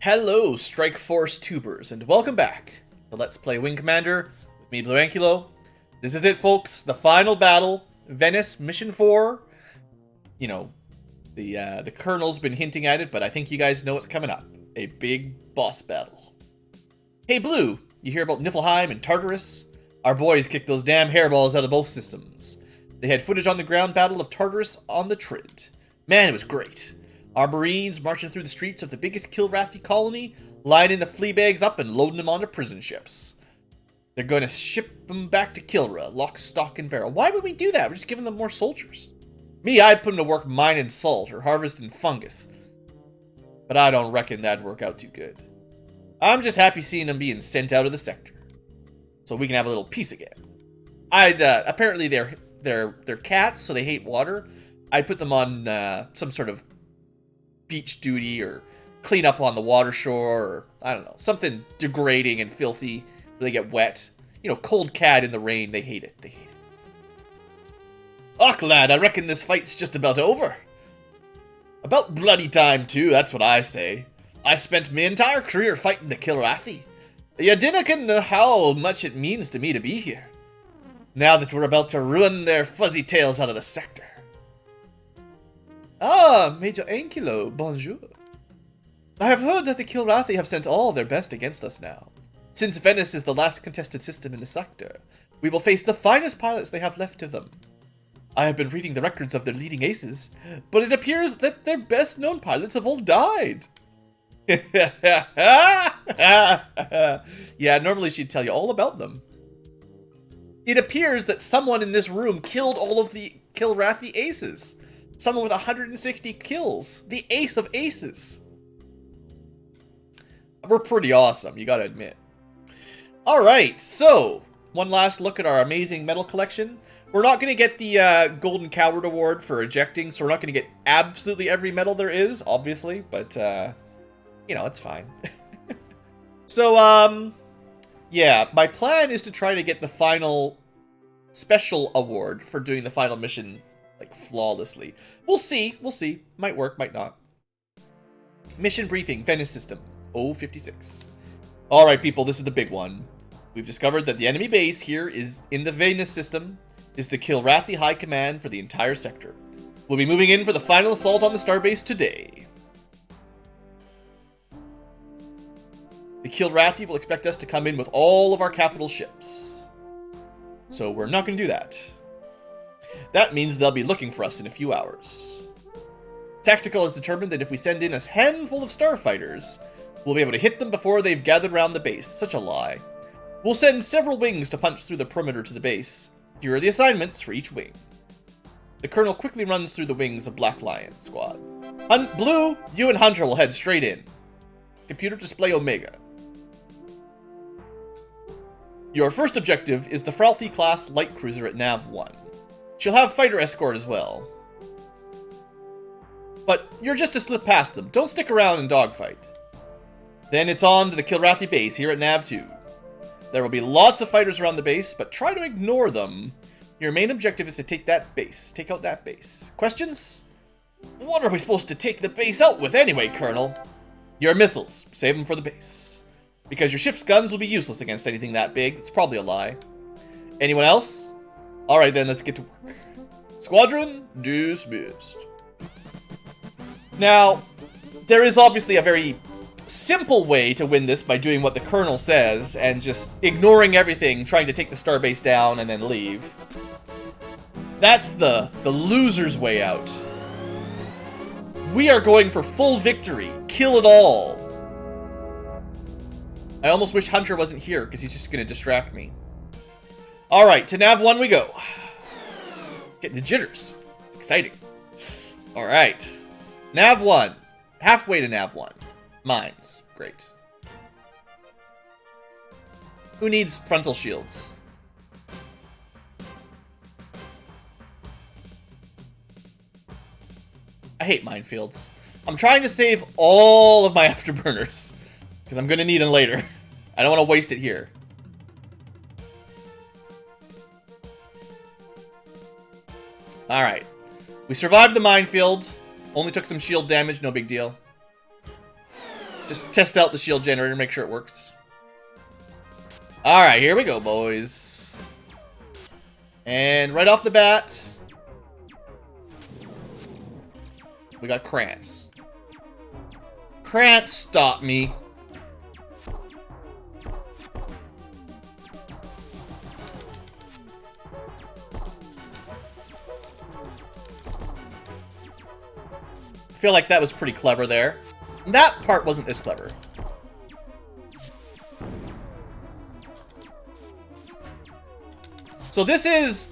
Hello, Strike Force tubers, and welcome back to Let's Play Wing Commander with me, BlueAnkylo. This is it, folks. The final battle, Venice, Mission 4. You know, the Colonel's been hinting at it, but I think you guys know what's coming up. A big boss battle. Hey, Blue, you hear about Niflheim and Tartarus? Our boys kicked those damn hairballs out of both systems. They had footage on the ground battle of Tartarus on the Trid. Man, it was great. Our Marines marching through the streets of the biggest Kilrathi colony, lining the fleabags up and loading them onto prison ships. They're going to ship them back to Kilra, lock, stock, and barrel. Why would we do that? We're just giving them more soldiers. Me, I'd put them to work mining salt or harvesting fungus. But I don't reckon that'd work out too good. I'm just happy seeing them being sent out of the sector, so we can have a little peace again. Apparently they're cats, so they hate water. I'd put them on some sort of beach duty or clean up on the water shore, or I don't know, something degrading and filthy where they get wet. You know, cold cat in the rain, they hate it. They hate it. Och, lad, I reckon this fight's just about over. About bloody time, too, that's what I say. I spent my entire career fighting the Kilrathi. You dinna know how much it means to me to be here, now that we're about to ruin their fuzzy tails out of the sector. Ah, Major Ankilo, bonjour. I have heard that the Kilrathi have sent all their best against us now. Since Venice is the last contested system in the sector, we will face the finest pilots they have left of them. I have been reading the records of their leading aces, but it appears that their best-known pilots have all died. Yeah, normally she'd tell you all about them. It appears that someone in this room killed all of the Kilrathi aces. Someone with 160 kills. The ace of aces. We're pretty awesome, you gotta admit. Alright, so, one last look at our amazing medal collection. We're not going to get the Golden Coward Award for ejecting, so we're not going to get absolutely every medal there is, obviously, but, you know, it's fine. So, yeah, my plan is to try to get the final special award for doing the final mission, like, flawlessly. We'll see. Might work, might not. Mission briefing, Venice system, 056. Alright, people, this is the big one. We've discovered that the enemy base here is in the Venice system, is the Kilrathi High Command for the entire sector. We'll be moving in for the final assault on the starbase today. The Kilrathi will expect us to come in with all of our capital ships, so we're not going to do that. That means they'll be looking for us in a few hours. Tactical has determined that if we send in a handful of starfighters, we'll be able to hit them before they've gathered around the base. Such a lie. We'll send several wings to punch through the perimeter to the base. Here are the assignments for each wing. The Colonel quickly runs through the wings of Black Lion Squad. Blue, you and Hunter will head straight in. Computer display Omega. Your first objective is the Fralthy-class light cruiser at Nav 1. She'll have fighter escort as well. But you're just to slip past them. Don't stick around and dogfight. Then it's on to the Kilrathi base here at Nav 2. There will be lots of fighters around the base, but try to ignore them. Your main objective is to take that base. Take out that base. Questions? What are we supposed to take the base out with anyway, Colonel? Your missiles. Save them for the base. Because your ship's guns will be useless against anything that big. It's probably a lie. Anyone else? Alright then, let's get to work. Squadron dismissed. Now, there is obviously a very simple way to win this by doing what the Colonel says and just ignoring everything, trying to take the starbase down and then leave. That's the loser's way out. We are going for full victory. Kill it all. I almost wish Hunter wasn't here because he's just going to distract me. Alright, to Nav 1 we go. Getting the jitters. Exciting. Alright. Nav 1. Halfway to Nav 1. Mines. Great. Who needs frontal shields? I hate minefields. I'm trying to save all of my afterburners, because I'm going to need them later. I don't want to waste it here. Alright. We survived the minefield. Only took some shield damage, no big deal. Just test out the shield generator, make sure it works. Alright, here we go, boys. And right off the bat, we got Krantz. Krantz, stop me. I feel like that was pretty clever there. That part wasn't as clever. So this is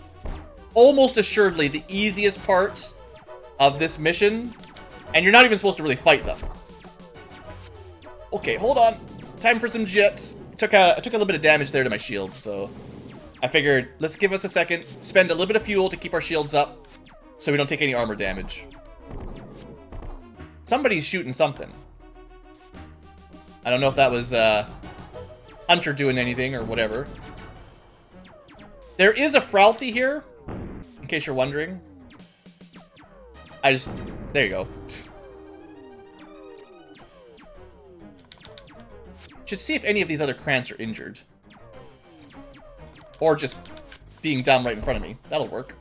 almost assuredly the easiest part of this mission, and you're not even supposed to really fight them. Okay, hold on. Time for some jets. I took a little bit of damage there to my shields, so I figured let's give us a second, spend a little bit of fuel to keep our shields up so we don't take any armor damage. Somebody's shooting something. I don't know if that was Hunter doing anything or whatever. There is a Fralthy here, in case you're wondering. There you go. Should see if any of these other Krantz are injured. Or just being down right in front of me. That'll work.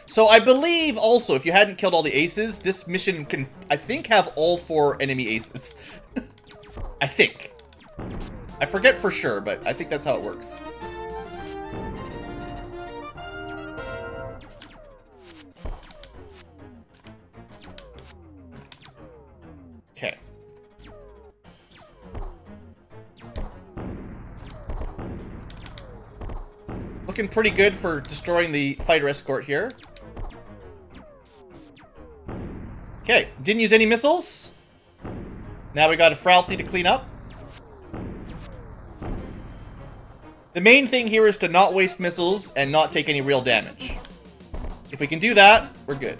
So I believe also, if you hadn't killed all the aces, this mission can, I think, have all 4 enemy aces. I think. I forget for sure, but I think that's how it works. Okay. Looking pretty good for destroying the fighter escort here. Okay, didn't use any missiles. Now we got a Fralthy to clean up. The main thing here is to not waste missiles and not take any real damage. If we can do that, we're good.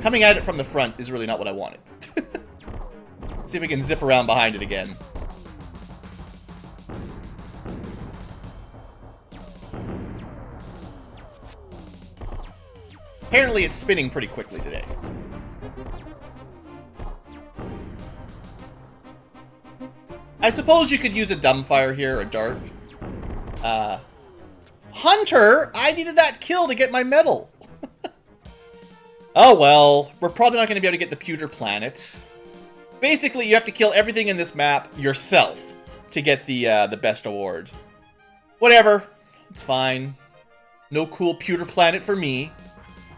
Coming at it from the front is really not what I wanted. See if we can zip around behind it again. Apparently it's spinning pretty quickly today. I suppose you could use a dumbfire here, or a dart. Hunter! I needed that kill to get my medal! Oh well, we're probably not going to be able to get the pewter planet. Basically, you have to kill everything in this map yourself to get the best award. Whatever. It's fine. No cool pewter planet for me.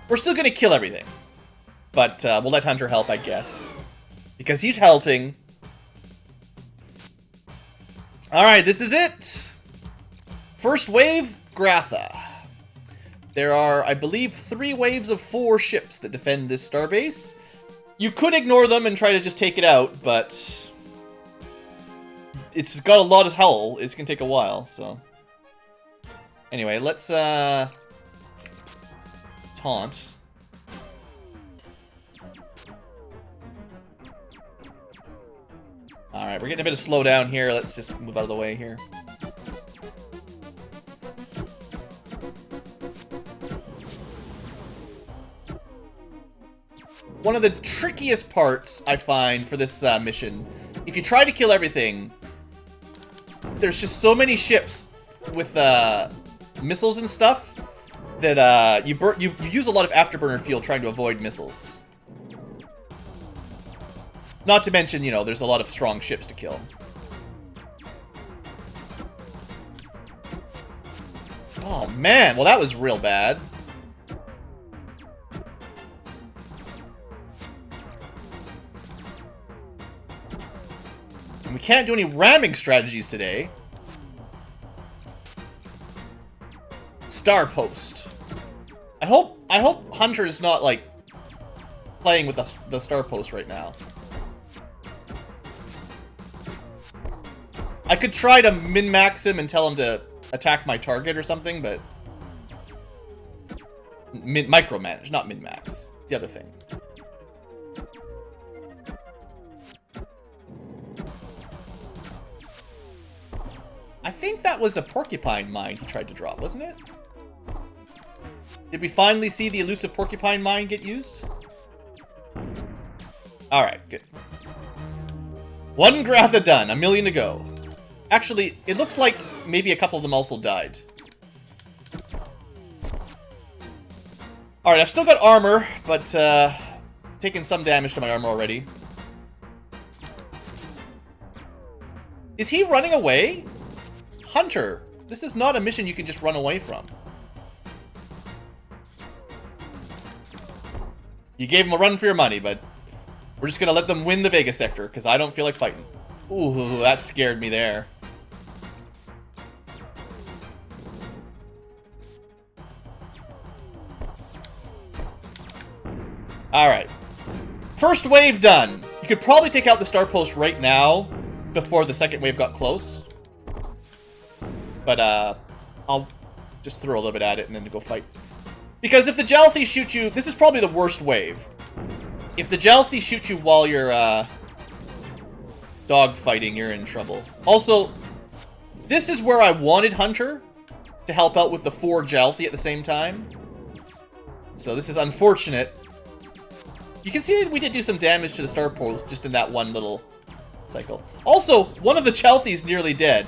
We're still going to kill everything. But we'll let Hunter help, I guess. Because he's helping. Alright, this is it. First wave, Gratha. There are, I believe, 3 waves of 4 ships that defend this starbase. You could ignore them and try to just take it out, but it's got a lot of hull. It's going to take a while, so. Anyway, let's taunt. Alright, we're getting a bit of slowdown here. Let's just move out of the way here. One of the trickiest parts, I find, for this mission, if you try to kill everything, there's just so many ships with missiles and stuff that you use a lot of afterburner fuel trying to avoid missiles. Not to mention, you know, there's a lot of strong ships to kill. Oh man, well that was real bad. And we can't do any ramming strategies today. Star Post. I hope Hunter is not like playing with the Star Post right now. I could try to min-max him and tell him to attack my target or something, but micromanage, not min-max. The other thing. I think that was a porcupine mine he tried to drop, wasn't it? Did we finally see the elusive porcupine mine get used? Alright, good. One Gratha done, 1 million to go. Actually, it looks like maybe a couple of them also died. Alright, I've still got armor, but taken some damage to my armor already. Is he running away? Hunter, this is not a mission you can just run away from. You gave him a run for your money, but we're just gonna let them win the Vegas sector, because I don't feel like fighting. Ooh, that scared me there. Alright. First wave done. You could probably take out the star post right now, before the second wave got close. But, I'll just throw a little bit at it and then go fight. Because if the Jalthi shoot you... This is probably the worst wave. If the Jalthi shoot you while you're, dog fighting, you're in trouble. Also, this is where I wanted Hunter to help out with the 4 Jalthi at the same time. So this is unfortunate. You can see we did do some damage to the star post just in that one little cycle. Also, one of the Jalthi is nearly dead.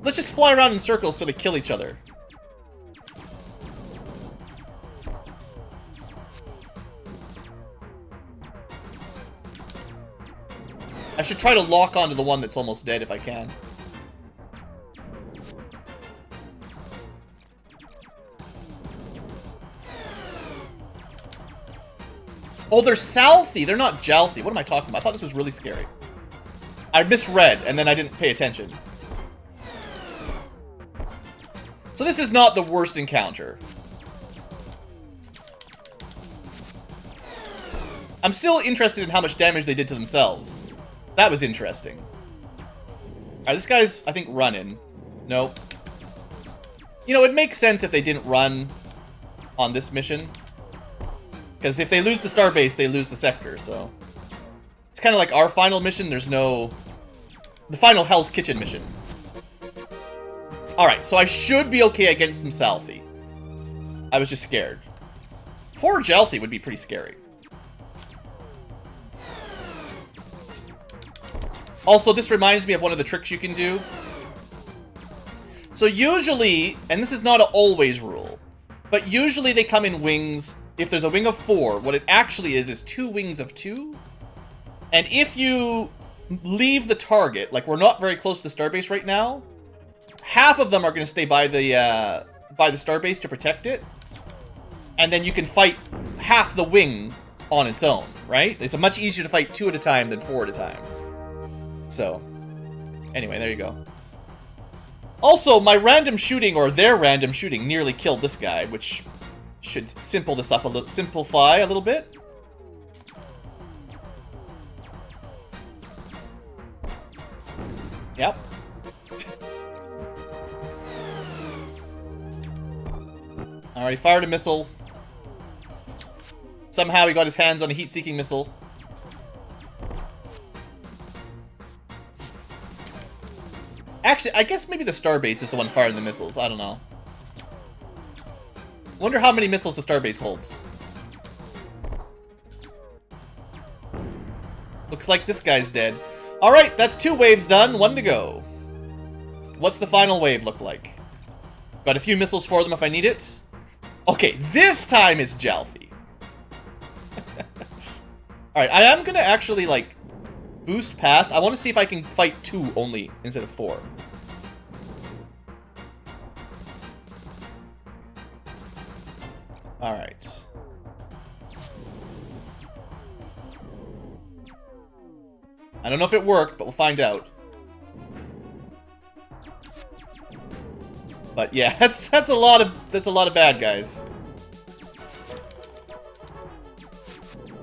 Let's just fly around in circles till they kill each other. I should try to lock onto the one that's almost dead if I can. Oh, they're Southie. They're not Jalthi. What am I talking about? I thought this was really scary. I misread, and then I didn't pay attention. So this is not the worst encounter. I'm still interested in how much damage they did to themselves. That was interesting. Alright, this guy's, I think, running. Nope. You know, it makes sense if they didn't run on this mission. Because if they lose the starbase, they lose the sector, so... It's kind of like our final mission, there's no... The final Hell's Kitchen mission. Alright, so I should be okay against some Southie. I was just scared. 4 Jalthi would be pretty scary. Also, this reminds me of one of the tricks you can do. So usually, and this is not an always rule, but usually they come in wings. If there's a wing of 4, what it actually is 2 wings of 2. And if you leave the target, like we're not very close to the starbase right now, half of them are going to stay by the starbase to protect it. And then you can fight half the wing on its own, right? It's much easier to fight 2 at a time than 4 at a time. So, anyway, there you go. Also, my random shooting, or their random shooting, nearly killed this guy, which should simplify a little bit. Yep. Alright, he fired a missile. Somehow he got his hands on a heat-seeking missile. Actually, I guess maybe the starbase is the one firing the missiles. I don't know. Wonder how many missiles the starbase holds. Looks like this guy's dead. Alright, that's 2 waves done. 1 to go. What's the final wave look like? Got a few missiles for them if I need it. Okay, this time it's Jalthi. Alright, I am gonna actually, like, boost past. I want to see if I can fight 2 only instead of 4. Alright. I don't know if it worked, but we'll find out. But yeah, that's a lot of bad guys.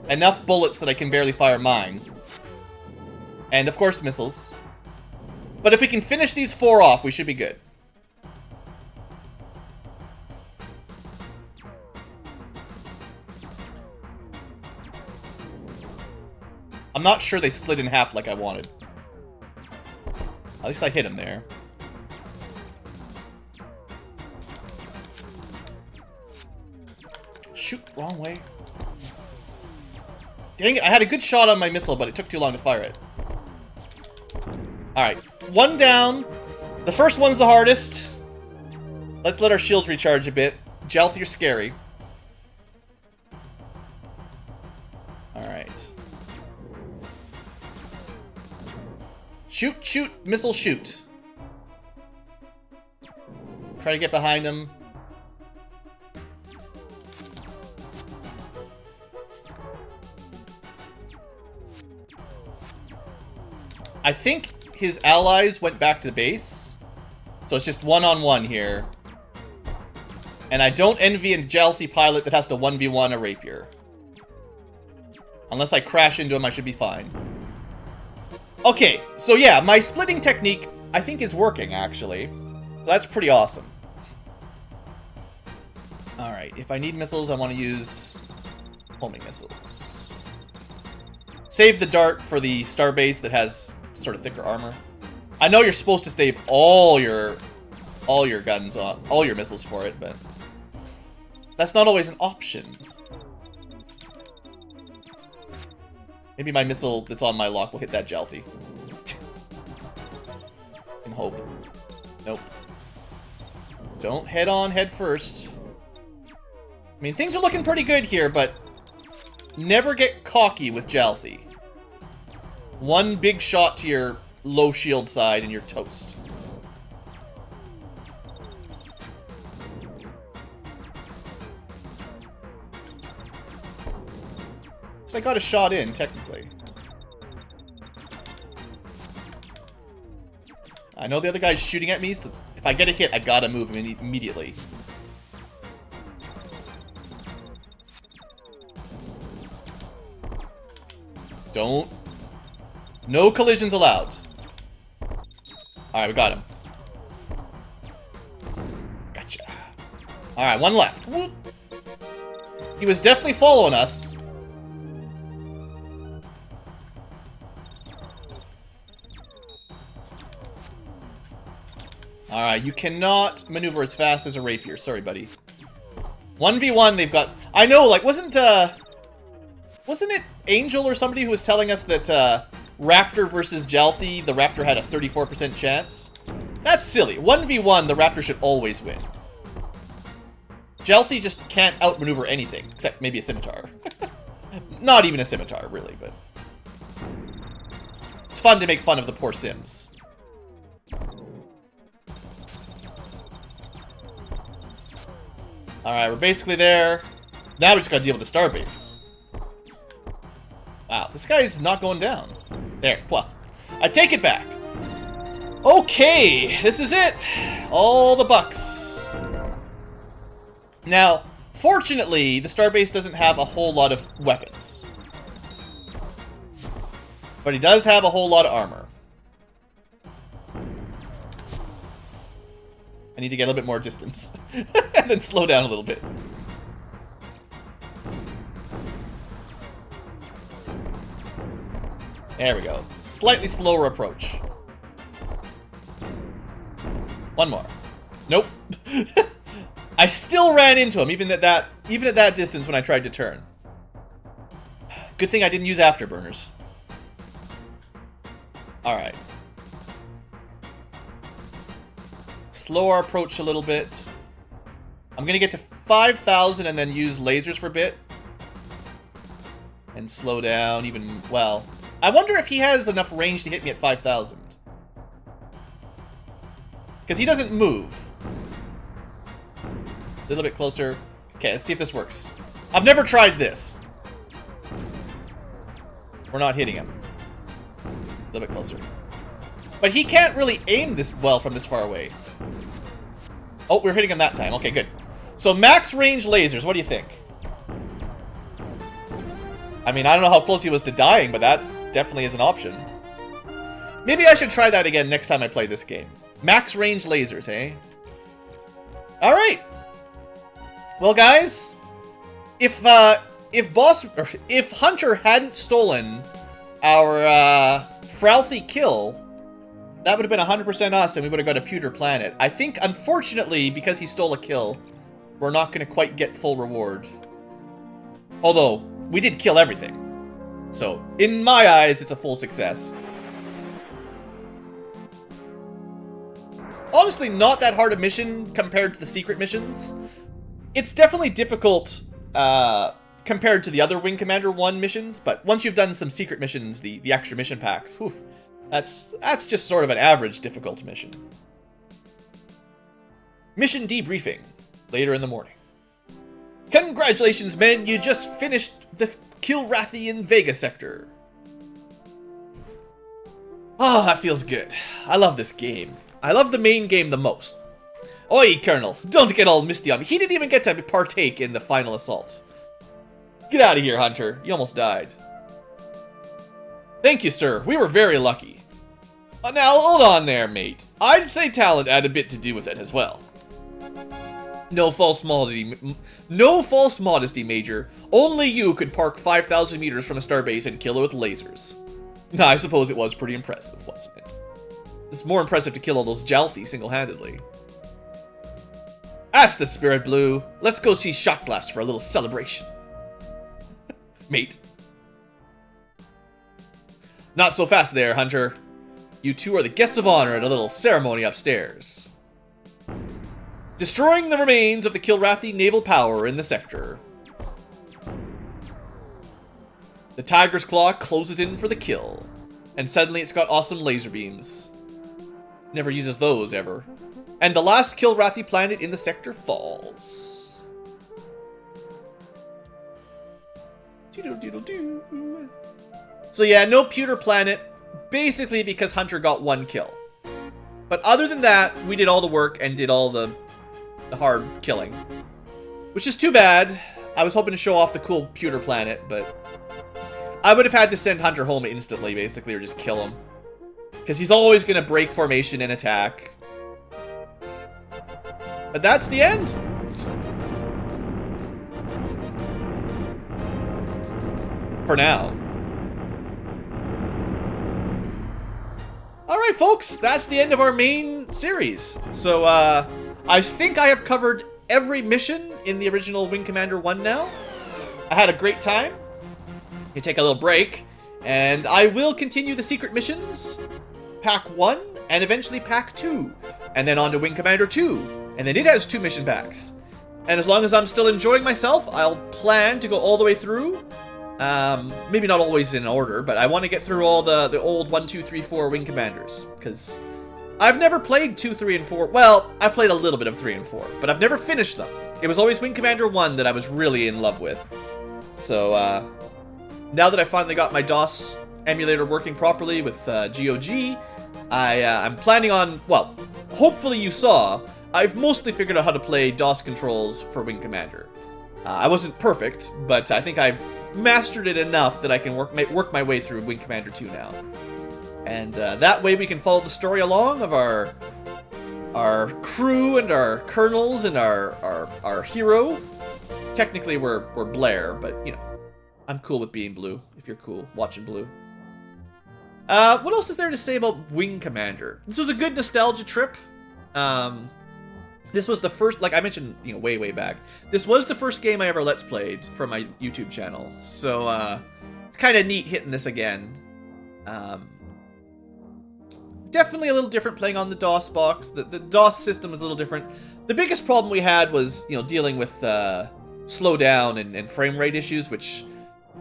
Enough bullets that I can barely fire mine. And of course missiles. But if we can finish these 4 off, we should be good. I'm not sure they split in half like I wanted. At least I hit him there. Shoot, wrong way. Dang it, I had a good shot on my missile, but it took too long to fire it. Alright, one down. The first one's the hardest. Let's let our shields recharge a bit. Jelth, you're scary. Alright. Shoot, shoot, missile, shoot. Try to get behind him. I think his allies went back to the base. So it's just one-on-one here. And I don't envy a Jelthy pilot that has to 1v1 a rapier. Unless I crash into him, I should be fine. Okay, so yeah, my splitting technique, I think, is working, actually. That's pretty awesome. Alright, if I need missiles, I want to use homing missiles. Save the dart for the starbase that has sort of thicker armor. I know you're supposed to save all your guns on, all your missiles for it, but that's not always an option. Maybe my missile that's on my lock will hit that Jelthy. And hope. Nope. Don't head on head first. I mean, things are looking pretty good here, but never get cocky with Jelthy. One big shot to your low shield side and you're toast. So I got a shot in, technically. I know the other guy's shooting at me, so if I get a hit, I gotta move him immediately. Don't. No collisions allowed. Alright, we got him. Gotcha. Alright, one left. Whoop. He was definitely following us. Alright, you cannot maneuver as fast as a rapier. Sorry, buddy. 1v1, they've got... I know, like, wasn't it Angel or somebody who was telling us that, Raptor versus Jelthy, the Raptor had a 34% chance? That's silly. 1v1, the Raptor should always win. Jelthy just can't outmaneuver anything, except maybe a Scimitar. Not even a Scimitar, really, but... It's fun to make fun of the poor Sims. Alright, we're basically there. Now we just gotta deal with the starbase. Wow, this guy's not going down. There, well, I take it back. Okay, this is it. All the bucks. Now, fortunately, the starbase doesn't have a whole lot of weapons. But he does have a whole lot of armor. I need to get a little bit more distance. And then slow down a little bit. There we go. Slightly slower approach. One more. Nope. I still ran into him, even at that distance when I tried to turn. Good thing I didn't use afterburners. Alright. Slow our approach a little bit. I'm gonna get to 5,000 and then use lasers for a bit. And slow down even, well... I wonder if he has enough range to hit me at 5,000. Because he doesn't move. A little bit closer. Okay, let's see if this works. I've never tried this. We're not hitting him. A little bit closer. But he can't really aim this well from this far away. Oh, we're hitting him that time. Okay, good. So max range lasers, what do you think? I mean, I don't know how close he was to dying, but that definitely is an option. Maybe I should try that again next time I play this game. Max range lasers, eh? Alright. Well, guys, if Hunter hadn't stolen our Frouthy kill, that would have been 100% us and we would have got a pewter planet. I think, unfortunately, because he stole a kill, we're not going to quite get full reward. Although, we did kill everything. So, in my eyes, it's a full success. Honestly, not that hard a mission compared to the secret missions. It's definitely difficult compared to the other Wing Commander 1 missions, but once you've done some secret missions, the extra mission packs, whew, that's just sort of an average difficult mission. Mission debriefing, later in the morning. Congratulations, men, you just finished the Kilrathian Vega sector. Ah, that feels good. I love this game. I love the main game the most. Oi, Colonel, don't get all misty on me. He didn't even get to partake in the final assault. Get out of here, Hunter. You almost died. Thank you, sir. We were very lucky. Now, hold on there, mate. I'd say talent had a bit to do with it as well. No false modesty, Major. Only you could park 5,000 meters from a starbase and kill it with lasers. I suppose it was pretty impressive, wasn't it? It's more impressive to kill all those Jalthi single-handedly. That's the spirit, Blue. Let's go see Shotglass for a little celebration. Mate. Not so fast there, Hunter. You two are the guests of honor at a little ceremony upstairs. Destroying the remains of the Kilrathi naval power in the sector. The Tiger's Claw closes in for the kill. And suddenly it's got awesome laser beams. Never uses those, ever. And the last Kilrathi planet in the sector falls. So yeah, no pewter planet. Basically because Hunter got one kill. But other than that, we did all the work and did all the hard killing. Which is too bad. I was hoping to show off the cool pewter planet, but I would have had to send Hunter home instantly, basically, or just kill him. Because he's always going to break formation and attack. But that's the end. For now. Alright, folks, that's the end of our main series. So, I think I have covered every mission in the original Wing Commander 1 now. I had a great time. You take a little break, and I will continue the secret missions, Pack 1, and eventually Pack 2, and then on to Wing Commander 2, and then it has 2 mission packs. And as long as I'm still enjoying myself, I'll plan to go all the way through. Maybe not always in order, but I want to get through all the old 1, 2, 3, 4 Wing Commanders, because I've never played 2, 3, and 4. Well, I've played a little bit of 3 and 4, but I've never finished them. It was always Wing Commander 1 that I was really in love with. So, now that I finally got my DOS emulator working properly with GOG, I'm planning on, well, hopefully you saw, I've mostly figured out how to play DOS controls for Wing Commander. I wasn't perfect, but I think I've mastered it enough that I can work my way through Wing Commander 2 now. And that way we can follow the story along of our crew and our colonels and our hero. Technically we're Blair, but you know, I'm cool with being Blue, if you're cool watching Blue. What else is there to say about Wing Commander? This was a good nostalgia trip. This was the first, like I mentioned, you know, way back. This was the first game I ever Let's Played for my YouTube channel. So, it's kind of neat hitting this again. Definitely a little different playing on the DOSBox. The DOS system was a little different. The biggest problem we had was, you know, dealing with slowdown and frame rate issues, which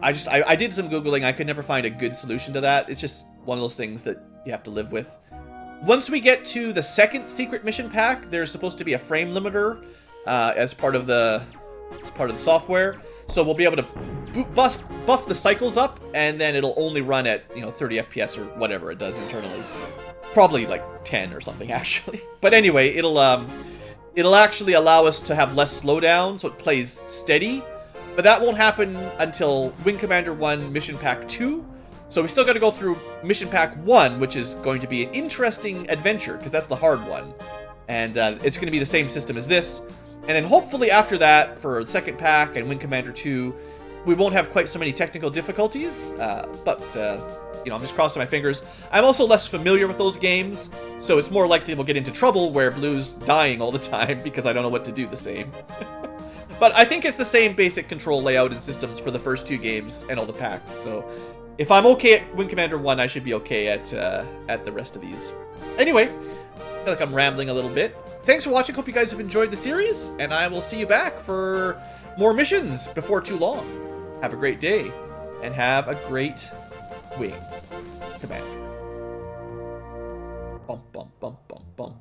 I did some Googling. I could never find a good solution to that. It's just one of those things that you have to live with. Once we get to the second secret mission pack, there's supposed to be a frame limiter as part of the software. So we'll be able to buff the cycles up, and then it'll only run at, you know, 30 FPS or whatever it does internally. Probably like 10 or something, actually. But anyway, it'll actually allow us to have less slowdown, so it plays steady. But that won't happen until Wing Commander 1 Mission Pack 2. So we still got to go through Mission Pack 1, which is going to be an interesting adventure, because that's the hard one. And it's going to be the same system as this. And then hopefully after that, for the second pack and Wing Commander 2, we won't have quite so many technical difficulties. But you know, I'm just crossing my fingers. I'm also less familiar with those games, so it's more likely we'll get into trouble where Blue's dying all the time because I don't know what to do the same. But I think it's the same basic control layout and systems for the first 2 games and all the packs. So if I'm okay at Wing Commander 1, I should be okay at the rest of these. Anyway, I feel like I'm rambling a little bit. Thanks for watching. Hope you guys have enjoyed the series, and I will see you back for more missions before too long. Have a great day, and have a great Wing Commander. Bum, bum, bum, bum, bum.